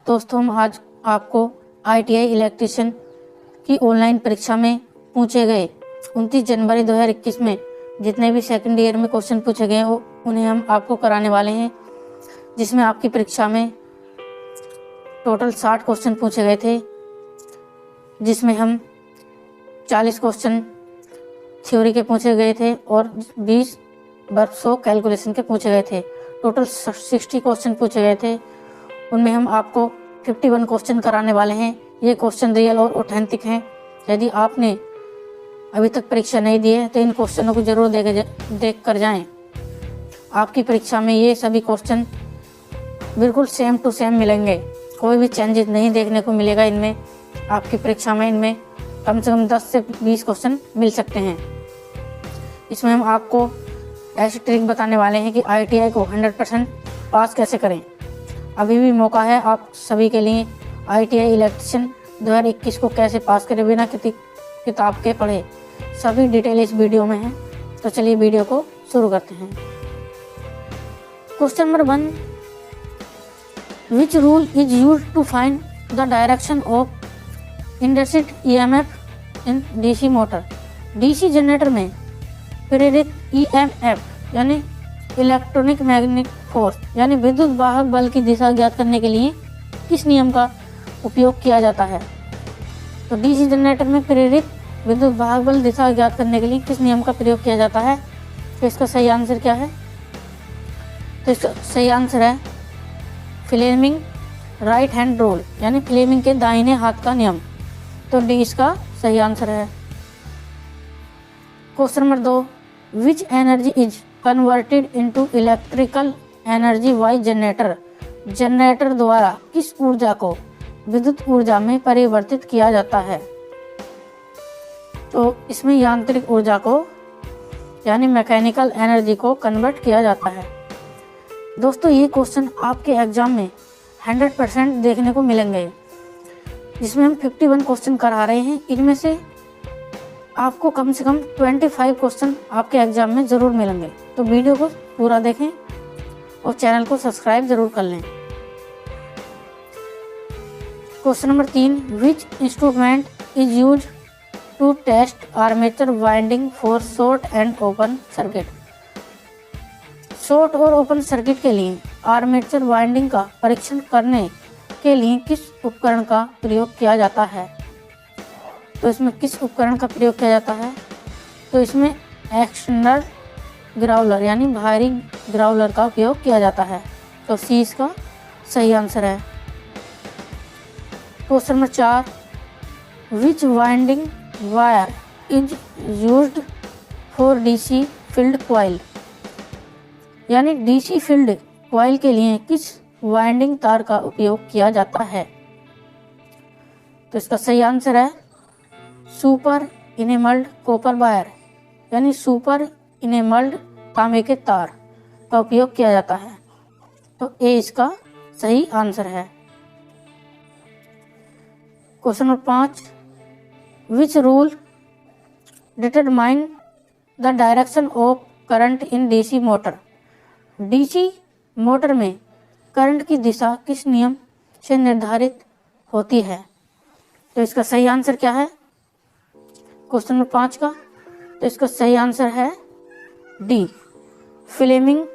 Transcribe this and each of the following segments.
दोस्तों हम आज आपको ITI इलेक्ट्रीशियन की ऑनलाइन परीक्षा में पूछे गए 29 जनवरी 2021 में जितने भी सेकंड ईयर में क्वेश्चन पूछे गए वो उन्हें हम आपको कराने वाले हैं, जिसमें आपकी परीक्षा में टोटल 60 क्वेश्चन पूछे गए थे, जिसमें हम 40 क्वेश्चन थ्योरी के पूछे गए थे और 20 वर्कशॉप कैलकुलेशन के पूछे गए थे। टोटल 60 क्वेश्चन पूछे गए थे, उनमें हम आपको 51 क्वेश्चन कराने वाले हैं। ये क्वेश्चन रियल और ऑथेंटिक हैं। यदि आपने अभी तक परीक्षा नहीं दी है तो इन क्वेश्चनों को जरूर देख कर जाएं। आपकी परीक्षा में ये सभी क्वेश्चन बिल्कुल सेम टू सेम मिलेंगे, कोई भी चेंजेस नहीं देखने को मिलेगा इनमें। आपकी परीक्षा में इनमें कम से कम 10 से 20 क्वेश्चन मिल सकते हैं। इसमें हम आपको ऐसी ट्रिक बताने वाले हैं कि ITI को 100% पास कैसे करें। अभी भी मौका है आप सभी के लिए। ITI इलेक्ट्रीशियन 2021 को कैसे पास करें बिना किताब के पढ़े, सभी डिटेल इस वीडियो में है। तो चलिए वीडियो को शुरू करते हैं। Question number 1, which rule is used to find the direction of induced EMF in DC motor. DC generator में प्रेरित EMF यानी इलेक्ट्रॉनिक मैग्नेटिक फोर्स यानी विद्युत वाहक बल की दिशा ज्ञात करने के लिए किस नियम का उपयोग किया जाता है। तो DC जनरेटर में प्रेरित विद्युत वाहक बल दिशा ज्ञात करने के लिए किस नियम का प्रयोग किया जाता है। तो इसका सही आंसर क्या है? तो इसका सही आंसर है फ्लेमिंग राइट हैंड रूल यानी फ्लेमिंग के दाहिने हाथ का नियम। तो डी इसका सही आंसर है। Question number 2, which energy is converted into electrical energy by generator. Generator द्वारा किस ऊर्जा को विद्युत ऊर्जा में परिवर्तित किया जाता है। तो इसमें यांत्रिक ऊर्जा को यानी मैकेनिकल एनर्जी को कन्वर्ट किया जाता है। दोस्तों ये क्वेश्चन आपके एग्जाम में 100% देखने को मिलेंगे, जिसमें हम 51 क्वेश्चन करा रहे हैं। इनमें से आपको कम से कम 25 क्वेश्चन आपके एग्जाम में ज़रूर मिलेंगे। तो वीडियो को पूरा देखें और चैनल को सब्सक्राइब ज़रूर कर लें। Question number 3, which instrument is use to test armature winding for short and open circuit. Short और ओपन सर्किट के लिए आर्मेचर वाइंडिंग का परीक्षण करने के लिए किस उपकरण का प्रयोग किया जाता है। तो इसमें किस उपकरण का प्रयोग किया जाता है। तो इसमें एक्सटर्नल ग्राउलर यानी बाहरी ग्राउलर का उपयोग किया जाता है। तो सी इसका सही आंसर है। Question number 4, which winding wire is used for DC field coil यानी DC फील्ड कॉइल के लिए किस वाइंडिंग तार का उपयोग किया जाता है। तो इसका सही आंसर है सुपर इनेमल्ड कॉपर वायर यानी सुपर इनेमल्ड तांबे के तार का उपयोग किया जाता है। तो ए इसका सही आंसर है। Question number 5, which rule determine the direction of current in DC motor. DC motor में करंट की दिशा किस नियम से निर्धारित होती है। तो इसका सही आंसर क्या है क्वेश्चन नंबर 5 का। तो इसका सही आंसर है D, Fleming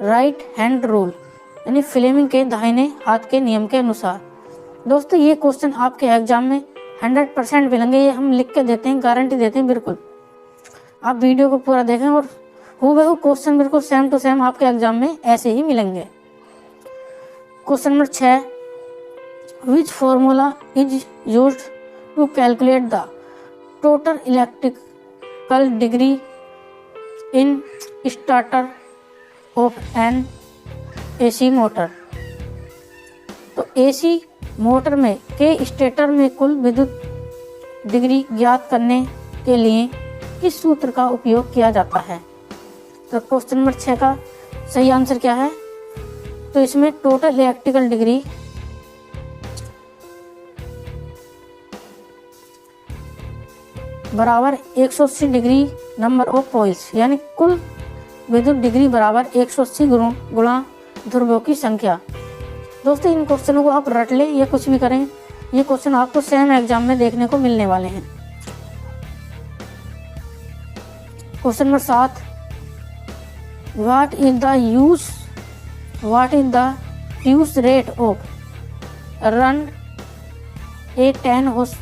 right hand rule यानी फ्लेमिंग के दाहिने हाथ के नियम के अनुसार। दोस्तों ये क्वेश्चन आपके एग्जाम में 100% मिलेंगे, ये हम लिख के देते हैं, गारंटी देते हैं बिल्कुल। आप वीडियो को पूरा देखें और हूबहू क्वेश्चन बिल्कुल सेम टू सेम आपके एग्जाम में ऐसे ही मिलेंगे। Question number 6, which formula is used to calculate the total electrical degree in starter of an AC motor. तो AC मोटर में के स्टेटर में कुल विद्युत डिग्री ज्ञात करने के लिए किस सूत्र का उपयोग किया जाता है। तो क्वेश्चन नंबर 6 का सही आंसर क्या है। तो इसमें टोटल इलेक्ट्रिकल डिग्री बराबर 180 डिग्री नंबर ऑफ पॉइंट्स यानी कुल विद्युत डिग्री बराबर 180 गुणा ध्रुवों की संख्या दोस्तों इन क्वेश्चनों को आप रट लें या कुछ भी करें, ये क्वेश्चन आपको सेम एग्जाम में देखने को मिलने वाले हैं। Question number 7, what is the use rate of run A 10 horse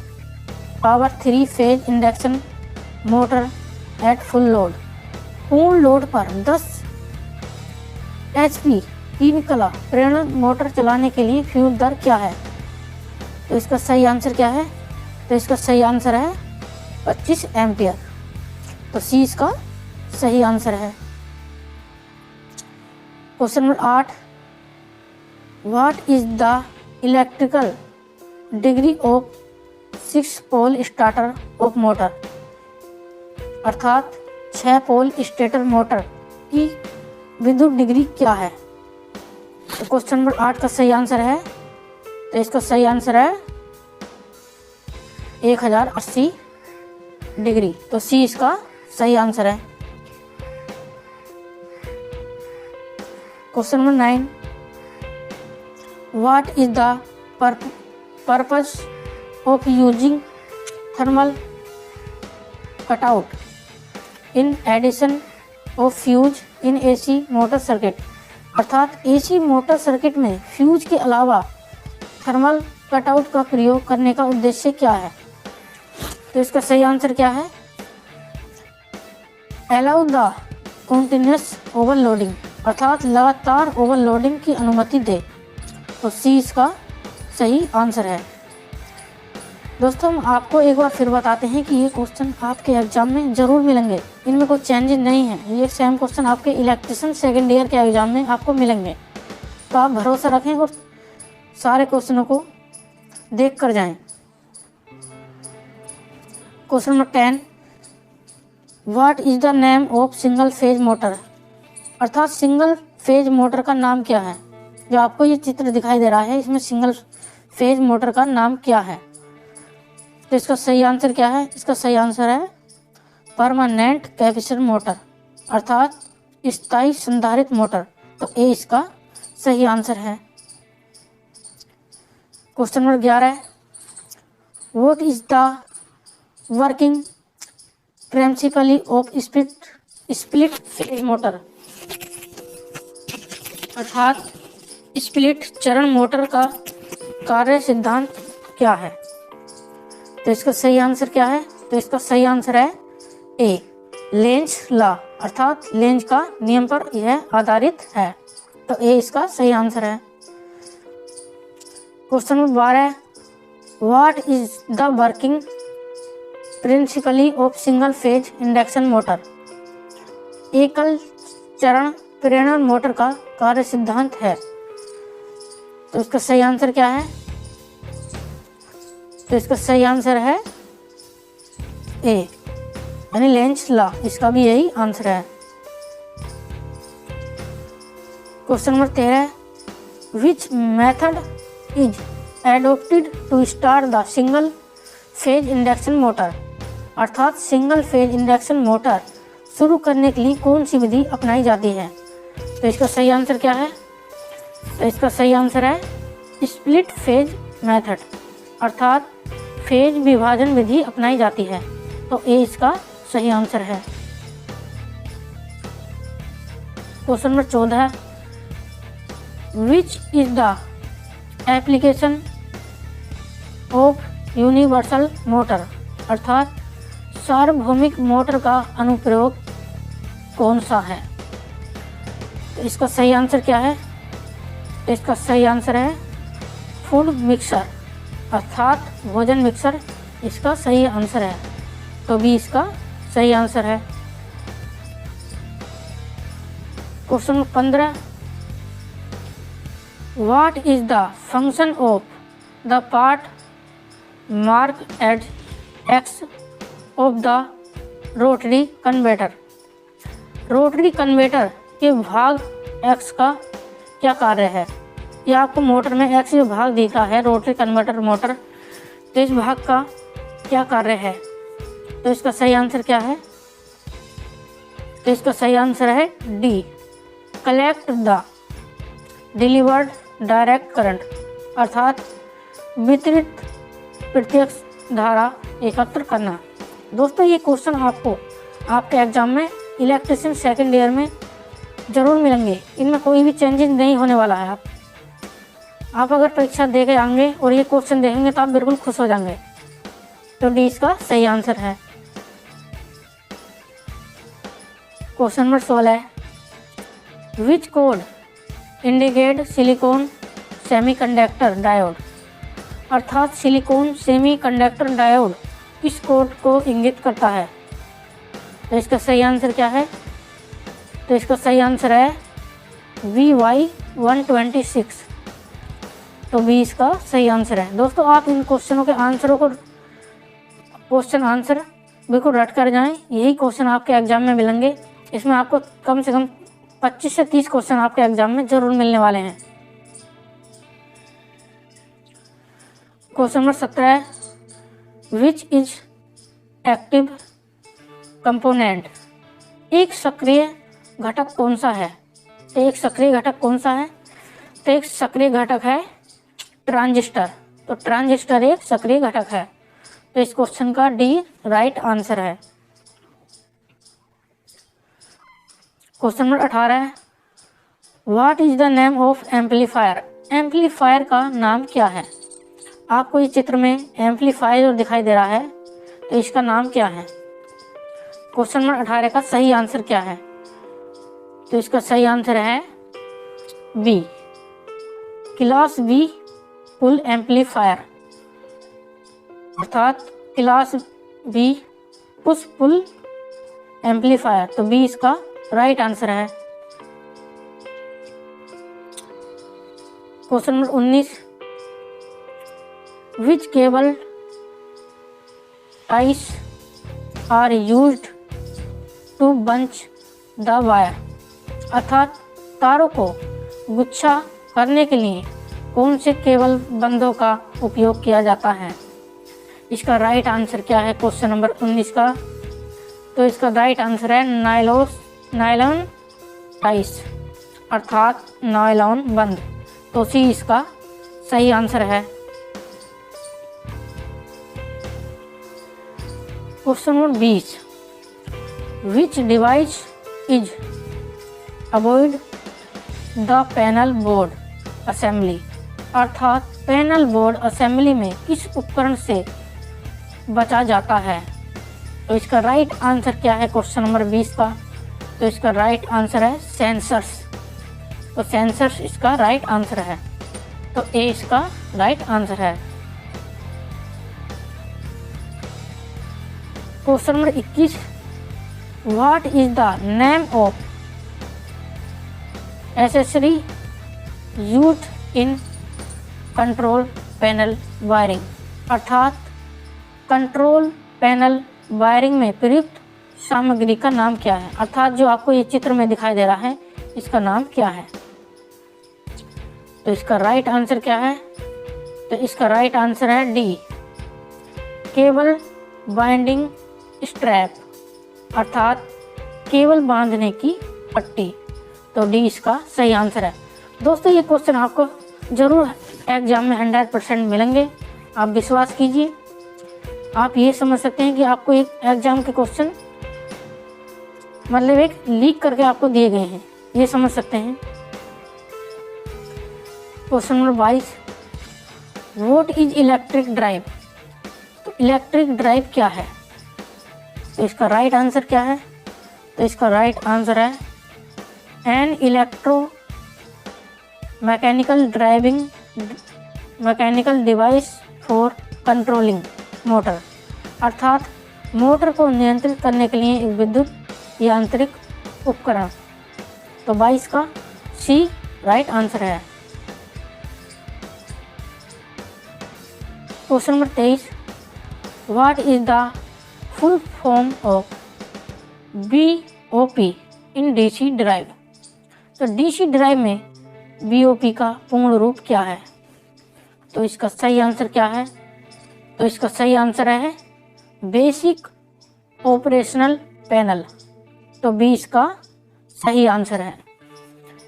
power 3 phase induction motor at full load. पूर्ण लोड पर 10 HP तीन कला प्रेरण मोटर चलाने के लिए फ्यूल दर क्या है? तो इसका सही आंसर क्या है? तो इसका सही आंसर है 25 एम्पियर। तो सी इसका सही आंसर है। Question number 8, what is the electrical degree of 6 pole starter of motor, अर्थात 6 पोल स्टेटर मोटर की विद्युत डिग्री क्या है? तो क्वेश्चन नंबर 8 का सही आंसर है, तो इसका सही आंसर है 1080 डिग्री। तो सी इसका सही आंसर है। Question number 9, what is the purpose of using thermal cutout in addition of fuse in AC motor circuit, अर्थात AC मोटर सर्किट में फ्यूज के अलावा थर्मल कटआउट का प्रयोग करने का उद्देश्य क्या है? तो इसका सही आंसर क्या है? अलाउ द कॉन्टिन्यूअस ओवरलोडिंग, अर्थात लगातार ओवरलोडिंग की अनुमति दे। तो सी इसका सही आंसर है। दोस्तों हम आपको एक बार फिर बताते हैं कि ये क्वेश्चन आपके एग्जाम में ज़रूर मिलेंगे, इनमें कोई चेंजेस नहीं है। ये सेम क्वेश्चन आपके इलेक्ट्रिशियन सेकेंड ईयर के एग्जाम में आपको मिलेंगे। तो आप भरोसा रखें और सारे क्वेश्चनों को देख कर जाएं। Question number 10, what is the name of single phase motor, अर्थात सिंगल फेज मोटर का नाम क्या है? जो आपको ये चित्र दिखाई दे रहा है, इसमें सिंगल फेज मोटर का नाम क्या है? तो इसका सही आंसर क्या है? इसका सही आंसर है परमानेंट कैपेसिटर मोटर, अर्थात स्थायी संधारित्र मोटर। तो ए इसका सही आंसर है। Question number 11, what is the working principally of split phase motor, अर्थात स्प्लिट चरण मोटर का कार्य सिद्धांत क्या है? तो इसका सही आंसर क्या है? तो इसका सही आंसर है ए, लेंज लॉ, अर्थात लेंज का नियम पर यह आधारित है। तो ए इसका सही आंसर है। Question number 12, what is the working principally of single phase induction motor, एकल चरण प्रेरण मोटर का कार्य सिद्धांत है? तो इसका सही आंसर क्या है? तो इसका सही आंसर है ए, यानी लेंज लॉ। इसका भी यही आंसर है। Question number 13, which method is adopted to start the single phase induction motor, अर्थात सिंगल फेज इंडक्शन मोटर शुरू करने के लिए कौन सी विधि अपनाई जाती है? तो इसका सही आंसर क्या है? तो इसका सही आंसर है स्प्लिट फेज मेथड, अर्थात फेज विभाजन विधि अपनाई जाती है। तो ए इसका सही आंसर है। Question number 14, which is the application of universal motor, अर्थात सार्वभौमिक मोटर का अनुप्रयोग कौन सा है? तो इसका सही आंसर क्या है? तो इसका सही आंसर है फूड मिक्सर, अर्थात भोजन मिक्सर इसका सही आंसर है। तो भी इसका सही आंसर है। Question 15, what is the function of the part mark at X of the rotary converter, rotary converter के भाग एक्स का क्या कार्य है? यह आपको मोटर में एक्स जो भाग दिखा है रोटरी कन्वर्टर मोटर, तो इस भाग का क्या कार्य है? तो इसका सही आंसर क्या है? तो इसका सही आंसर है D, collect the delivered direct current अर्थात वितरित प्रत्यक्ष धारा एकत्र करना। दोस्तों ये क्वेश्चन आपको आपके एग्जाम में इलेक्ट्रिशियन सेकंड ईयर में ज़रूर मिलेंगे, इनमें कोई भी चेंजेस नहीं होने वाला है। आप अगर परीक्षा दे के आएंगे और ये क्वेश्चन देखेंगे तो आप बिल्कुल खुश हो जाएंगे। तो डी इसका सही आंसर है। क्वेश्चन नंबर 16 है विच code indicate silicon semiconductor diode अर्थात सिलिकॉन सेमीकंडक्टर डायोड किस कोड को इंगित करता है। तो इसका सही आंसर क्या है। तो इसका सही आंसर है VY126। तो बी इसका सही आंसर है। दोस्तों आप इन क्वेश्चनों के आंसरों को क्वेश्चन आंसर बिल्कुल रट कर जाएं, यही क्वेश्चन आपके एग्जाम में मिलेंगे। इसमें आपको कम से कम 25 से 30 क्वेश्चन आपके एग्जाम में जरूर मिलने वाले हैं। क्वेश्चन नंबर 17 है विच इज एक्टिव कंपोनेंट एक सक्रिय घटक कौन सा है। एक सक्रिय घटक कौन सा है। तो एक सक्रिय घटक है ट्रांजिस्टर। तो ट्रांजिस्टर एक सक्रिय घटक है। तो इस क्वेश्चन का डी राइट आंसर है। क्वेश्चन नंबर 18 है what is the name of amplifier. Amplifier का नाम क्या है। आपको इस चित्र में एम्पलीफायर जो दिखाई दे रहा है तो इसका नाम क्या है। क्वेश्चन नंबर 18 का सही आंसर क्या है। तो इसका सही आंसर है B class B pull amplifier अर्थात class B push pull amplifier. तो बी इसका राइट आंसर है। Question number 19 which cable ties are used to bunch the wire अर्थात तारों को गुच्छा करने के लिए कौन से केबल बंधों का उपयोग किया जाता है। इसका राइट आंसर क्या है क्वेश्चन नंबर 19 का। तो इसका राइट आंसर है नायलॉन टाइस अर्थात नायलॉन बंध। तो सी इसका सही आंसर है। Question number 20 which device is avoid the panel board assembly अर्थात पैनल बोर्ड असेंबली में किस उपकरण से बचा जाता है। तो इसका राइट आंसर क्या है क्वेश्चन नंबर 20 का। तो इसका राइट आंसर है सेंसर्स। तो सेंसर्स इसका राइट आंसर है। तो ए इसका राइट आंसर है। Question number 21 what is the name of accessory used in control panel wiring अर्थात कंट्रोल पैनल वायरिंग में प्रयुक्त सामग्री का नाम क्या है। अर्थात जो आपको ये चित्र में दिखाई दे रहा है इसका नाम क्या है। तो इसका राइट आंसर क्या है। तो इसका राइट आंसर है डी केबल बाइंडिंग स्ट्रैप अर्थात केबल बांधने की पट्टी। तो डी इसका सही आंसर है। दोस्तों ये क्वेश्चन आपको जरूर एग्जाम में 100% मिलेंगे, आप विश्वास कीजिए। आप ये समझ सकते हैं कि आपको एक एग्जाम के क्वेश्चन मतलब एक लीक करके आपको दिए गए हैं, ये समझ सकते हैं। Question number 22 what is electric drive. तो इलेक्ट्रिक ड्राइव क्या है। तो इसका राइट आंसर क्या है। तो इसका राइट आंसर है an electro mechanical device for controlling motor अर्थात मोटर को नियंत्रित करने के लिए एक विद्युत यांत्रिक उपकरण। तो 22 का सी राइट आंसर है। Question number 23 what is the full form of BOP in DC drive. तो DC ड्राइव में BOP का पूर्ण रूप क्या है। तो इसका सही आंसर क्या है। तो इसका सही आंसर है बेसिक ऑपरेशनल पैनल। तो बी इसका सही आंसर है।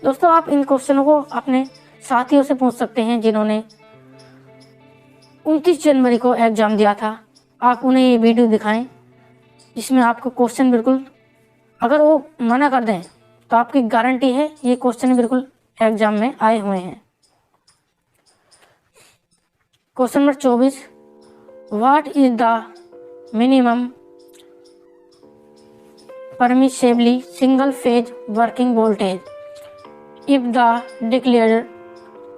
दोस्तों आप इन क्वेश्चनों को अपने साथियों से पूछ सकते हैं जिन्होंने 29 जनवरी को एग्ज़ाम दिया था। आप उन्हें ये वीडियो दिखाएं जिसमें आपको क्वेश्चन बिल्कुल, अगर वो मना कर दें तो आपकी गारंटी है ये क्वेश्चन बिल्कुल एग्जाम में आए हुए हैं। Question number 24, what is the minimum permissibly single phase working voltage if the declared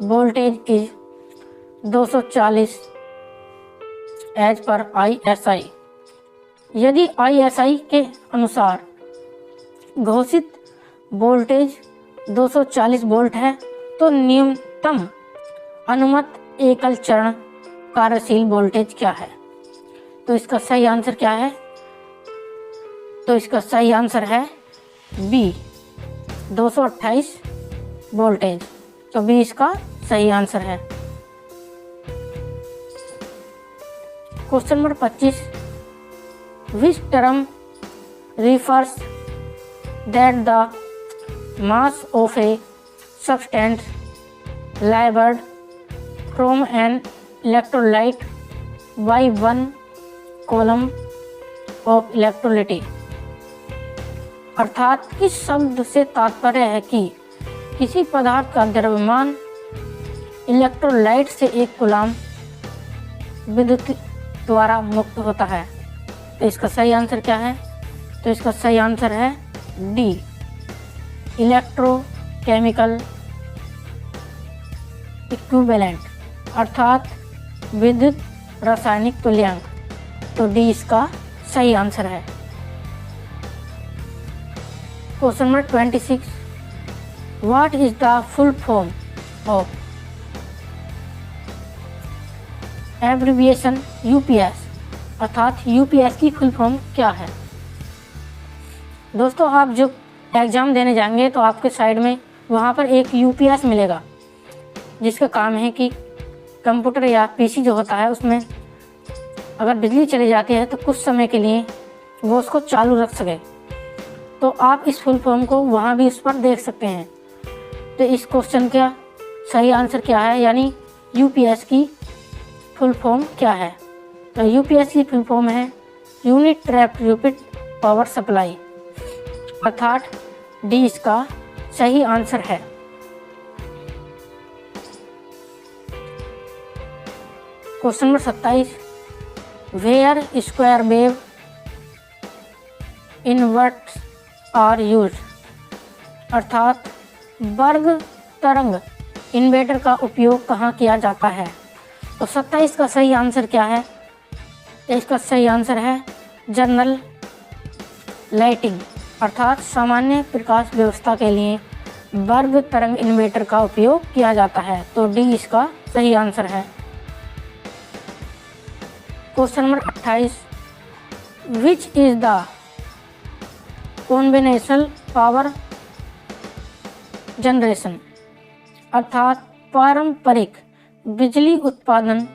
voltage is 240 as per ISI। यदि ISI के अनुसार घोषित वोल्टेज 240 वोल्ट है तो न्यूनतम अनुमत एकल चरण कार्यशील वोल्टेज क्या है? तो इसका सही आंसर क्या है? तो इसका सही आंसर है B, 228 वोल्टेज। तो B इसका सही आंसर है। Question number 25, which term refers that the mass of a substance libered from an electrolyte by 1 coulomb of electrolyte। अर्थात किस शब्द से तात्पर्य है कि किसी पदार्थ का द्रव्यमान इलेक्ट्रोलाइट से 1 कूलम विद्युत द्वारा मुक्त होता है। तो इसका सही आंसर क्या है? तो इसका सही आंसर है डी, इलेक्ट्रोकेमिकल इक्विवेलेंट, अर्थात विद्युत रासायनिक तुल्यांक। तो डी इसका सही आंसर है। Question number 26, what is the full form of abbreviation UPS, अर्थात UPS की फुल फॉर्म क्या है? दोस्तों, आप जो एग्ज़ाम देने जाएंगे तो आपके साइड में वहाँ पर एक UPS मिलेगा जिसका काम है कि कंप्यूटर या PC जो होता है उसमें अगर बिजली चली जाती है तो कुछ समय के लिए वो उसको चालू रख सके। तो आप इस फुल फॉर्म को वहाँ भी उस पर देख सकते हैं। तो इस क्वेश्चन का सही आंसर क्या है, यानी UPS की फुल फॉर्म क्या है? तो UPS की फुल फॉर्म है यूनिट रैपिड पावर सप्लाई, अर्थात डी इसका सही आंसर है। Question number 27, where square wave inverts are used, अर्थात वर्ग तरंग इन्वर्टर का उपयोग कहाँ किया जाता है? तो 27 का सही आंसर क्या है? इसका सही आंसर है जनरल लाइटिंग, अर्थात सामान्य प्रकाश व्यवस्था के लिए वर्ग तरंग इन्वर्टर का उपयोग किया जाता है। तो डी इसका सही आंसर है। Question number 28, which is the combinational power generation, अर्थात पारंपरिक बिजली उत्पादन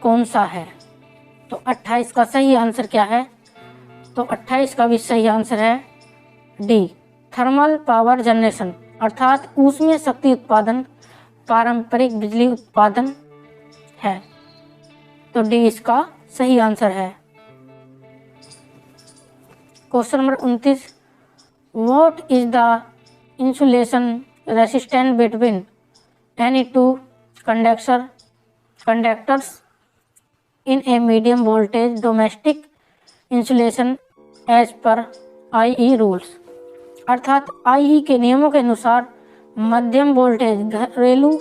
कौन सा है? तो 28 का सही आंसर क्या है? तो 28 का भी सही आंसर है डी, थर्मल पावर जनरेशन, अर्थात ऊष्मीय शक्ति उत्पादन पारंपरिक बिजली उत्पादन है। तो डी इसका सही आंसर है। Question number 29, what is the insulation resistance between any two conductors in a medium voltage domestic insulation as per IE rules, अर्थात IE के नियमों के अनुसार मध्यम वोल्टेज घरेलू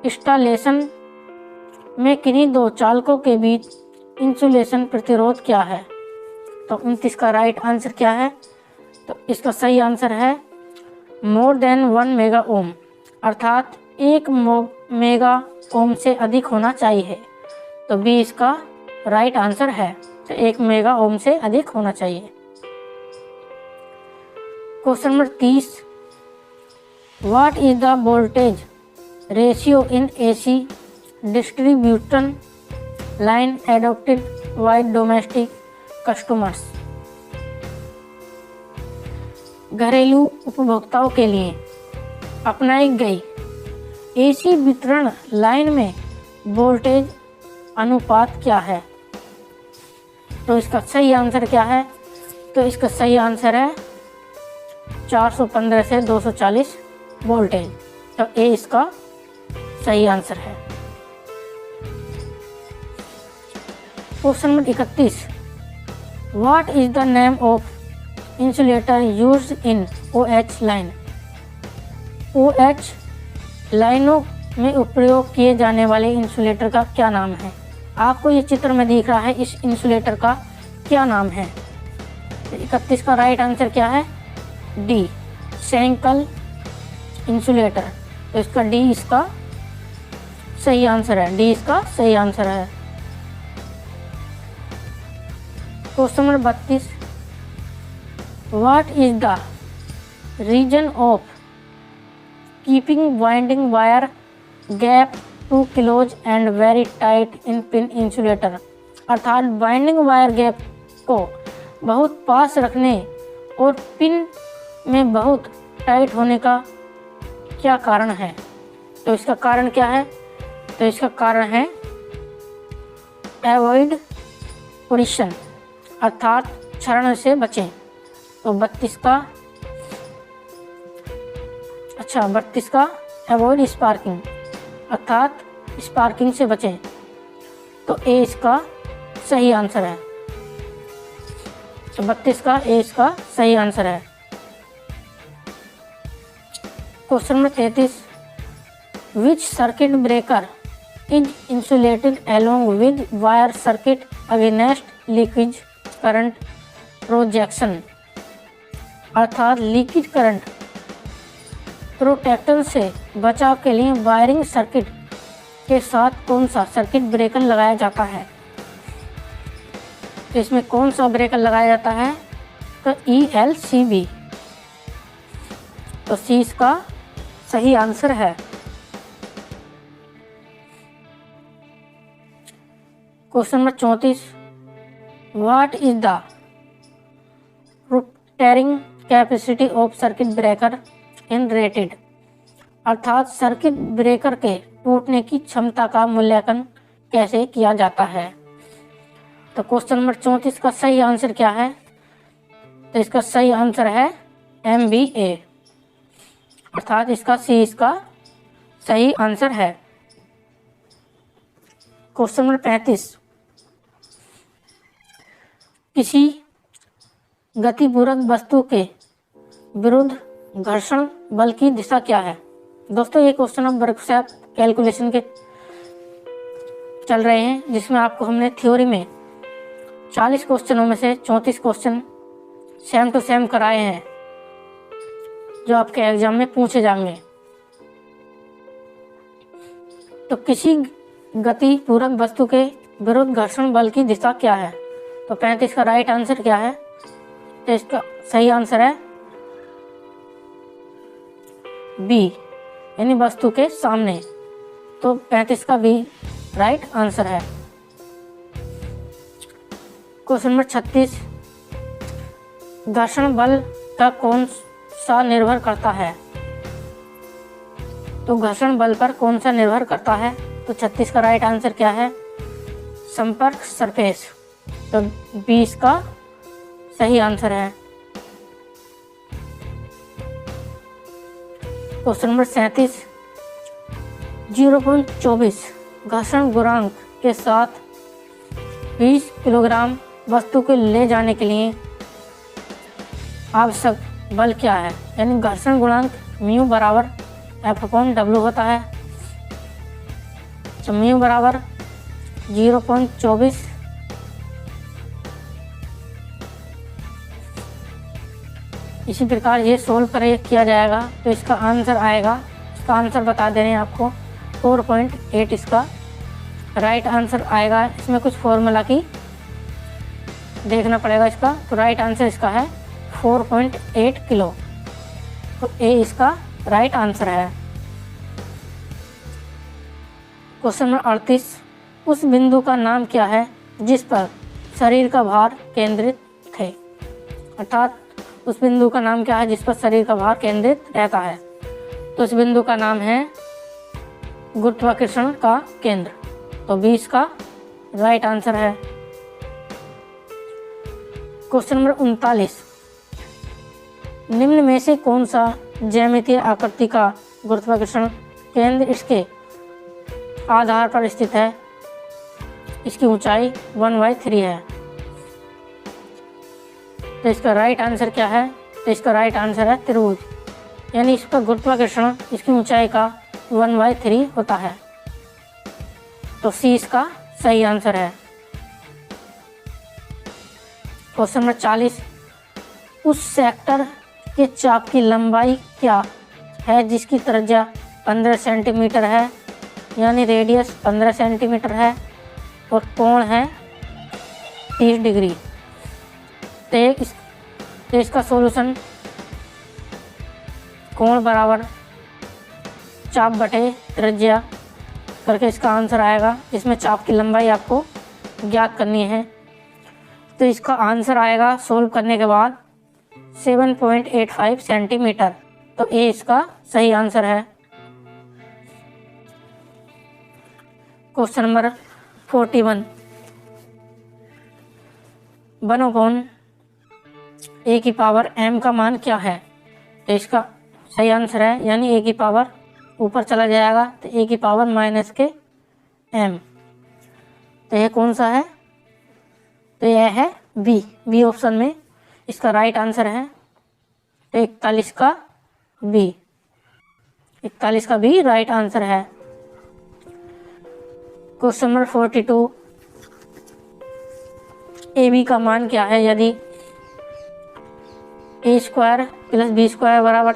इंस्टॉलेशन में किन्हीं दो चालकों के बीच इंसुलेशन प्रतिरोध क्या है? तो 29 का राइट आंसर क्या है? तो इसका सही आंसर है मोर देन 1 मेगा ओम, अर्थात 1 मेगा ओम से अधिक होना चाहिए। तो बी इसका राइट आंसर है। तो 1 मेगा ओम से अधिक होना चाहिए। Question number 30, what is the voltage ratio in AC distribution line adopted by domestic customers, घरेलू उपभोक्ताओं के लिए अपनाई गई एसी वितरण लाइन में वोल्टेज अनुपात क्या है? तो इसका सही आंसर क्या है? तो इसका सही आंसर है 415 से 240 वोल्टेज। तो ए इसका सही आंसर है। Question number 31, what is the name of insulator used in OH line? OH लाइनों में उपयोग किए जाने वाले इंसुलेटर का क्या नाम है? आपको ये चित्र में दिख रहा है, इस इंसुलेटर का क्या नाम है? 31 का राइट आंसर क्या है? D, shackle insulator. तो इसका डी इसका सही आंसर है। डी इसका सही आंसर है। Question number 32, what is the reason of keeping winding wire gap too close and very tight in pin insulator? अर्थात वाइंडिंग वायर गैप को बहुत पास रखने और पिन में बहुत टाइट होने का क्या कारण है? तो इसका कारण क्या है? तो इसका कारण है अवॉइड कोलिशन, अर्थात क्षरण से बचें। तो 32 का अवॉइड स्पार्किंग, अर्थात स्पार्किंग से बचें। तो ए इसका सही आंसर है। तो 32 का ए इसका सही आंसर है। Question number 33, which circuit breaker is insulated along with wire circuit against leakage current projection? अर्थात लीकेज करंट प्रोटेक्टर से बचाव के लिए वायरिंग सर्किट के साथ कौन सा सर्किट ब्रेकर लगाया जाता है? तो इसमें कौन सा ब्रेकर लगाया जाता है? तो ELCB। तो सी इसका सही आंसर है। Question number 34, what is the rotating capacity of circuit breaker in rated? अर्थात सर्किट ब्रेकर के टूटने की क्षमता का मूल्यांकन कैसे किया जाता है? तो क्वेश्चन नंबर 34 का सही आंसर क्या है? तो इसका सही आंसर है MVA, अर्थात इसका सी इसका सही आंसर है। क्वेश्चन नंबर 35, किसी गतिपूरक वस्तु के विरुद्ध घर्षण बल की दिशा क्या है? दोस्तों ये क्वेश्चन अब वर्कशॉप कैलकुलेशन के चल रहे हैं, जिसमें आपको हमने थ्योरी में 40 क्वेश्चनों में से 34 क्वेश्चन सेम टू सेम कराए हैं, जो आपके एग्जाम में पूछे जाएंगे। तो किसी गति पूरक वस्तु के विरुद्ध घर्षण बल की दिशा क्या है? तो 35 का राइट आंसर क्या है? तो इसका सही आंसर है बी, यानी वस्तु के सामने। तो 35 का बी राइट आंसर है। क्वेश्चन नंबर 36, घर्षण बल का कौन सा निर्भर करता है? तो घर्षण बल पर कौन सा निर्भर करता है? तो 36 का राइट आंसर क्या है? संपर्क सरफेस। तो 20 का सही आंसर है। क्वेश्चन नंबर 37, 0.24 घर्षण गुणांक के साथ 20 किलोग्राम वस्तु को ले जाने के लिए आवश्यक बल क्या है? यानी घर्षण गुणांक म्यू बराबर F/W होता है। तो म्यू बराबर 0.24 इसी प्रकार ये सोल्व किया जाएगा। तो इसका आंसर आएगा, इसका आंसर बता दे रहे हैं आपको, 4.8 इसका राइट आंसर आएगा। इसमें कुछ फॉर्मूला की देखना पड़ेगा इसका। तो राइट आंसर इसका है 4.8 किलो। तो ए इसका राइट आंसर है। क्वेश्चन नंबर 38, उस बिंदु का नाम क्या है जिस पर शरीर का भार केंद्रित थे? अर्थात उस बिंदु का नाम क्या है जिस पर शरीर का भार केंद्रित रहता है? तो इस बिंदु का नाम है गुरुत्वाकर्षण का केंद्र। तो 20 का राइट आंसर है। क्वेश्चन नंबर 39, निम्न में से कौन सा ज्यामितीय आकृति का गुरुत्वाकर्षण केंद्र इसके आधार पर स्थित है? इसकी ऊंचाई 1/3 है। तो इसका राइट आंसर क्या है? तो इसका राइट आंसर है त्रिभुज, यानी इसका गुरुत्वाकर्षण इसकी ऊंचाई का 1/3 होता है। तो सी इसका सही आंसर है। क्वेश्चन नंबर 40, उस सेक्टर के चाप की लंबाई क्या है जिसकी त्रिज्या 15 सेंटीमीटर है, यानी रेडियस 15 सेंटीमीटर है और कोण है 30 डिग्री। तो इसका सॉल्यूशन कोण बराबर चाप बटे त्रिज्या करके इसका आंसर आएगा, जिसमें चाप की लंबाई आपको ज्ञात करनी है। तो इसका आंसर आएगा सोल्व करने के बाद 7.85 सेंटीमीटर। तो ए इसका सही आंसर है। क्वेश्चन नंबर 41, 1/m का मान क्या है? तो इसका सही आंसर है, यानी a की पावर ऊपर चला जाएगा तो a की पावर -m। तो यह कौन सा है? तो यह है बी ऑप्शन में इसका राइट आंसर है। तो 41 का बी राइट आंसर है। क्वेश्चन नंबर 42, ए बी का मान क्या है यदि a² + b² बराबर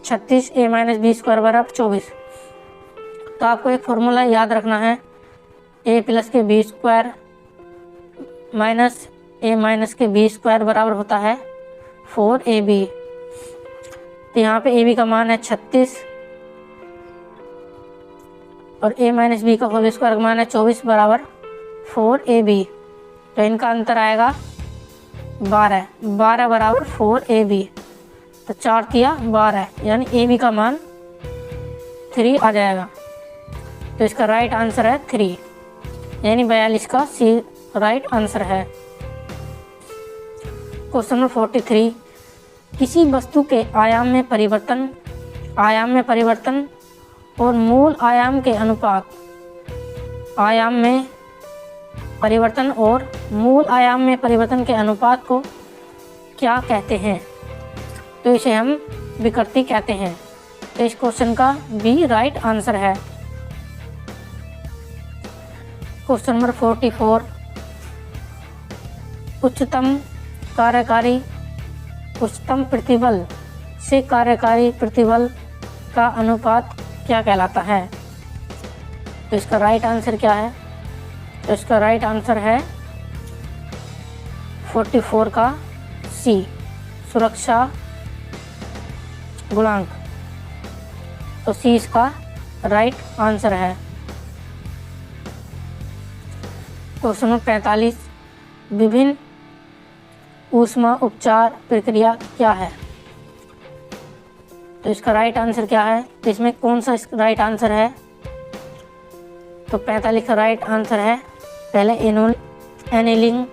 36, a - b² बराबर 24। तो आपको एक फॉर्मूला याद रखना है, a + के b² माइनस a - के b² बराबर होता है 4ab। तो यहाँ पे ab का मान है 36 और a - b का होल स्क्वायर का मान है 24 बराबर 4ab। तो इनका अंतर आएगा 12 बराबर 4ab। तो 4 किया 12, यानी ab का मान 3 आ जाएगा। तो इसका राइट आंसर है 3, यानी 42 का सी राइट आंसर है। क्वेश्चन नंबर 43, किसी वस्तु के आयाम में परिवर्तन और मूल आयाम के अनुपात, आयाम में परिवर्तन और मूल आयाम में परिवर्तन के अनुपात को क्या कहते हैं? तो इसे हम विकृति कहते हैं। तो इस क्वेश्चन का बी राइट आंसर है। क्वेश्चन नंबर 44, उच्चतम प्रतिबल से कार्यकारी प्रतिबल का अनुपात क्या कहलाता है? तो इसका राइट आंसर क्या है? तो इसका राइट आंसर है 44 का सी, सुरक्षा गुणांक। तो सी इसका राइट आंसर है। क्वेश्चन नंबर 45, विभिन्न ऊष्मा उपचार प्रक्रिया क्या है? तो इसका राइट आंसर क्या है? तो इसमें कौन सा राइट आंसर है? तो 45 का राइट आंसर है पहले एनीलिंग,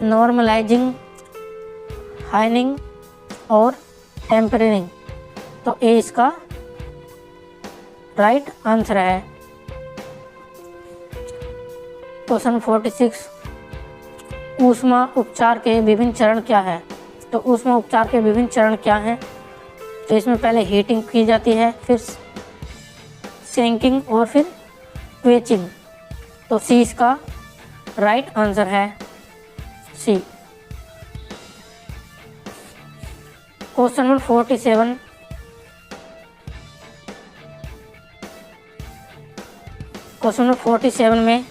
नॉर्मलाइजिंग, हाइनिंग और टेम्परिंग। तो ए इसका राइट आंसर है। क्वेश्चन 46, ऊष्मा उपचार के विभिन्न चरण क्या है? तो ऊष्मा उपचार के विभिन्न चरण क्या हैं? तो इसमें पहले हीटिंग की जाती है, फिर सिंकिंग और फिर क्वेचिंग। तो सी इसका राइट आंसर है, सी। क्वेश्चन नंबर 47, क्वेश्चन नंबर 47 में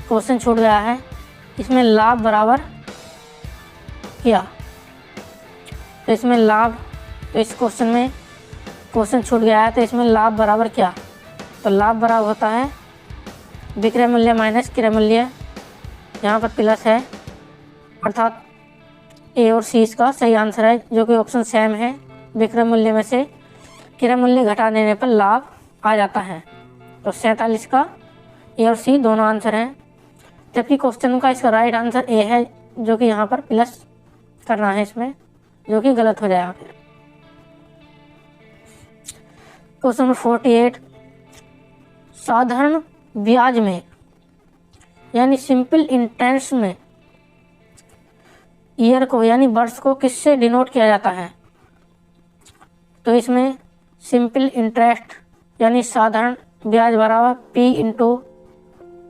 क्वेश्चन छूट गया है, इसमें लाभ बराबर क्या? तो इसमें लाभ, तो इस क्वेश्चन में क्वेश्चन छूट गया है, तो इसमें लाभ बराबर क्या? तो लाभ बराबर होता है विक्रय मूल्य माइनस क्रय मूल्य, यहाँ पर प्लस है, अर्थात ए और सी इसका सही आंसर है, जो कि ऑप्शन सेम है। विक्रय मूल्य में से क्रय मूल्य घटा देने पर लाभ आ जाता है। तो 47 का ए और सी दोनों आंसर हैं। जबकि क्वेश्चन का इसका राइट आंसर ए है, जो कि यहाँ पर प्लस करना है इसमें, जो कि गलत हो जाएगा फिर। क्वेश्चन नंबर 48, साधारण ब्याज में यानी सिंपल इंटरेस्ट में ईयर को यानी वर्ष को किससे डिनोट किया जाता है? तो इसमें सिंपल इंटरेस्ट यानी साधारण ब्याज बराबर P into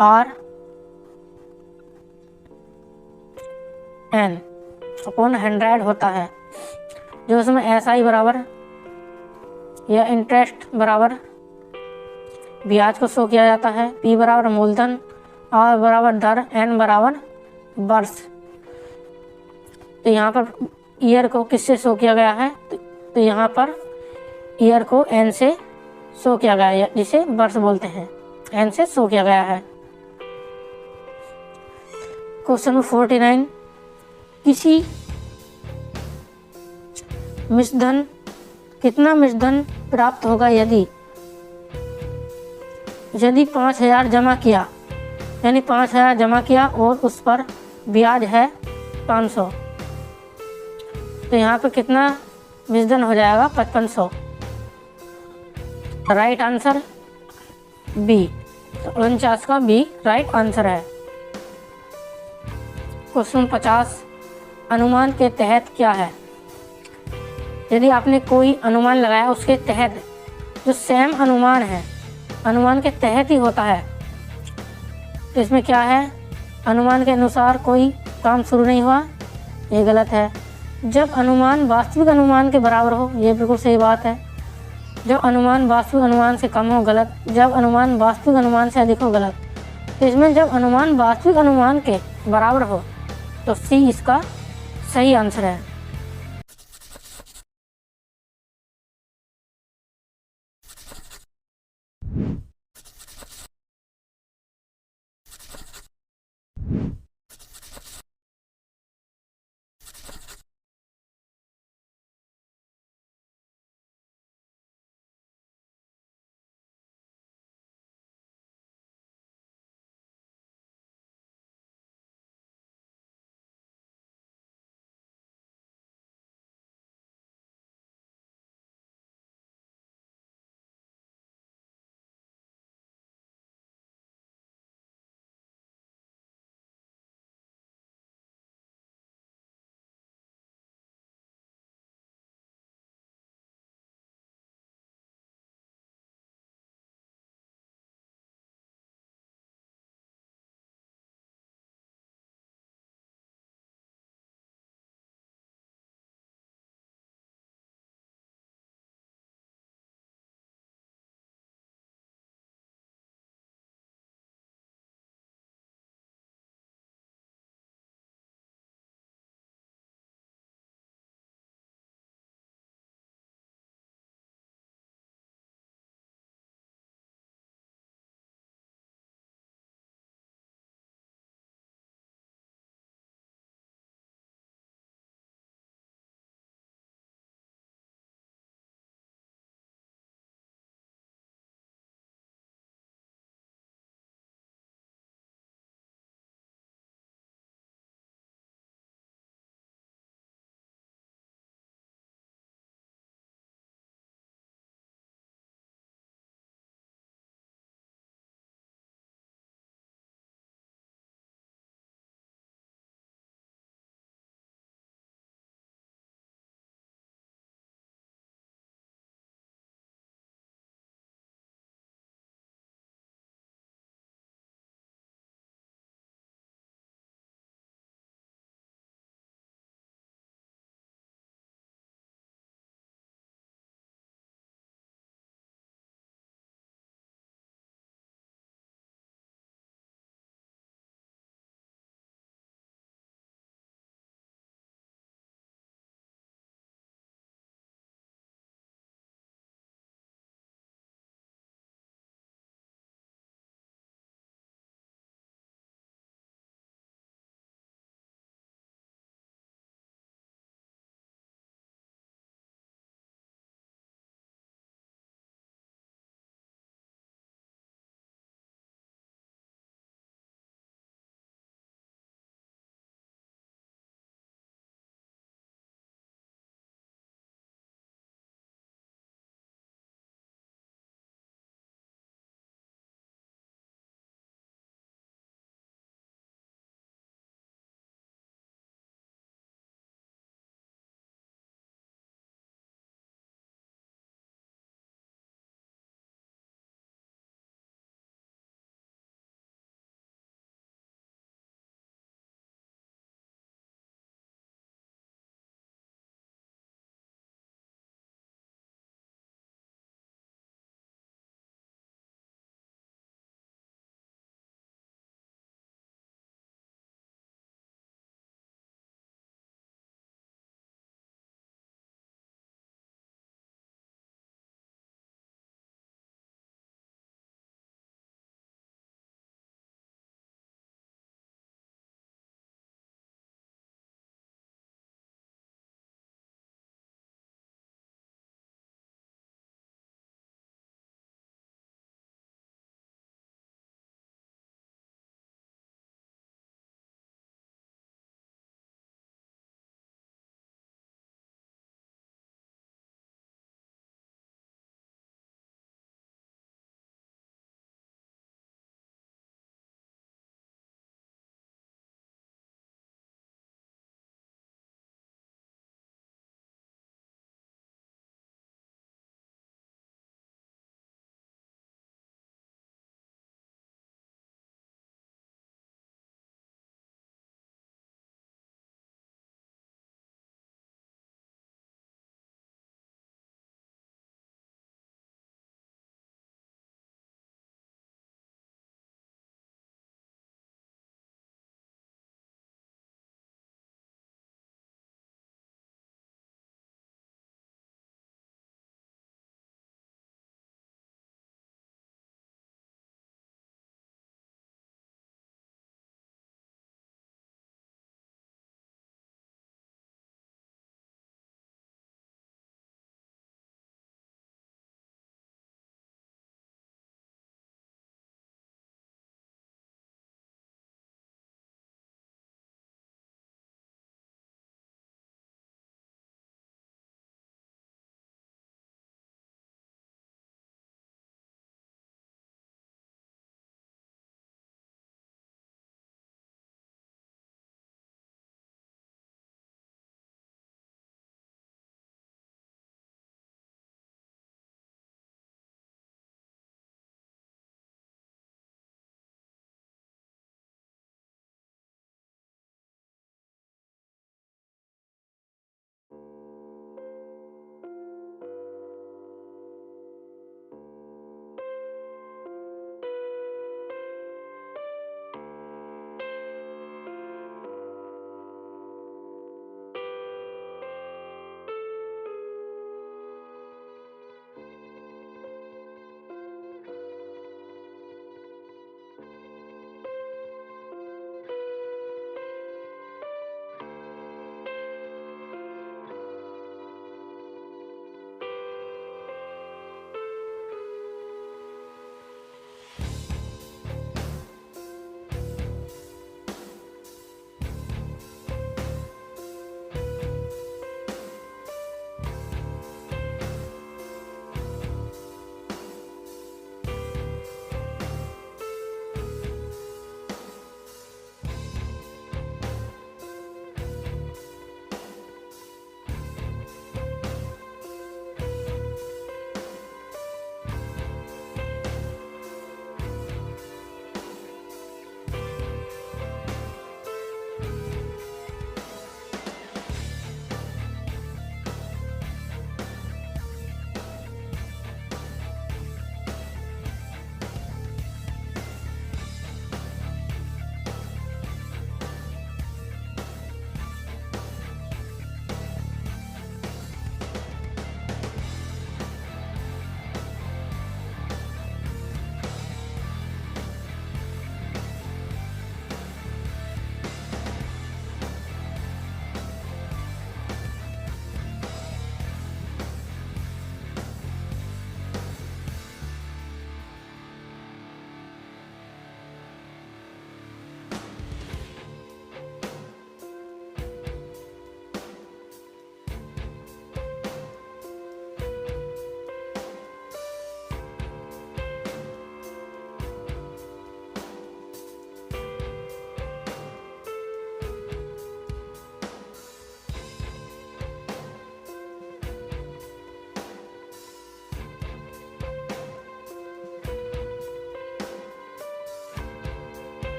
R N upon 100 होता है, जो इसमें SI बराबर या इंटरेस्ट बराबर ब्याज को शो किया जाता है, P बराबर मूलधन, R बराबर दर, N बराबर वर्ष। तो यहाँ पर ईयर को किससे शो किया गया है? तो यहाँ पर ईयर को N से शो किया गया है, जिसे वर्ष बोलते हैं, N से शो किया गया है। क्वेश्चन नंबर 49, किसी मिश्रधन कितना मिश्रधन प्राप्त होगा यदि 5000 जमा किया, यानी 5000 जमा किया और उस पर ब्याज है 500। तो यहाँ पर कितना मिश्रधन हो जाएगा? 5500। राइट आंसर बी, तो 49 का बी राइट आंसर है। क्वेश्चन 50, अनुमान के तहत क्या है? यदि आपने कोई अनुमान लगाया, उसके तहत जो सेम अनुमान है, अनुमान के तहत ही होता है। तो इसमें क्या है? अनुमान के अनुसार कोई काम शुरू नहीं हुआ, ये गलत है। जब अनुमान वास्तविक अनुमान के बराबर हो, ये बिल्कुल सही बात है। जब अनुमान वास्तविक अनुमान से कम हो, गलत। जब अनुमान वास्तविक अनुमान से अधिक हो, गलत। तो इसमें जब अनुमान वास्तविक अनुमान के बराबर हो, तो सी इसका सही आंसर है।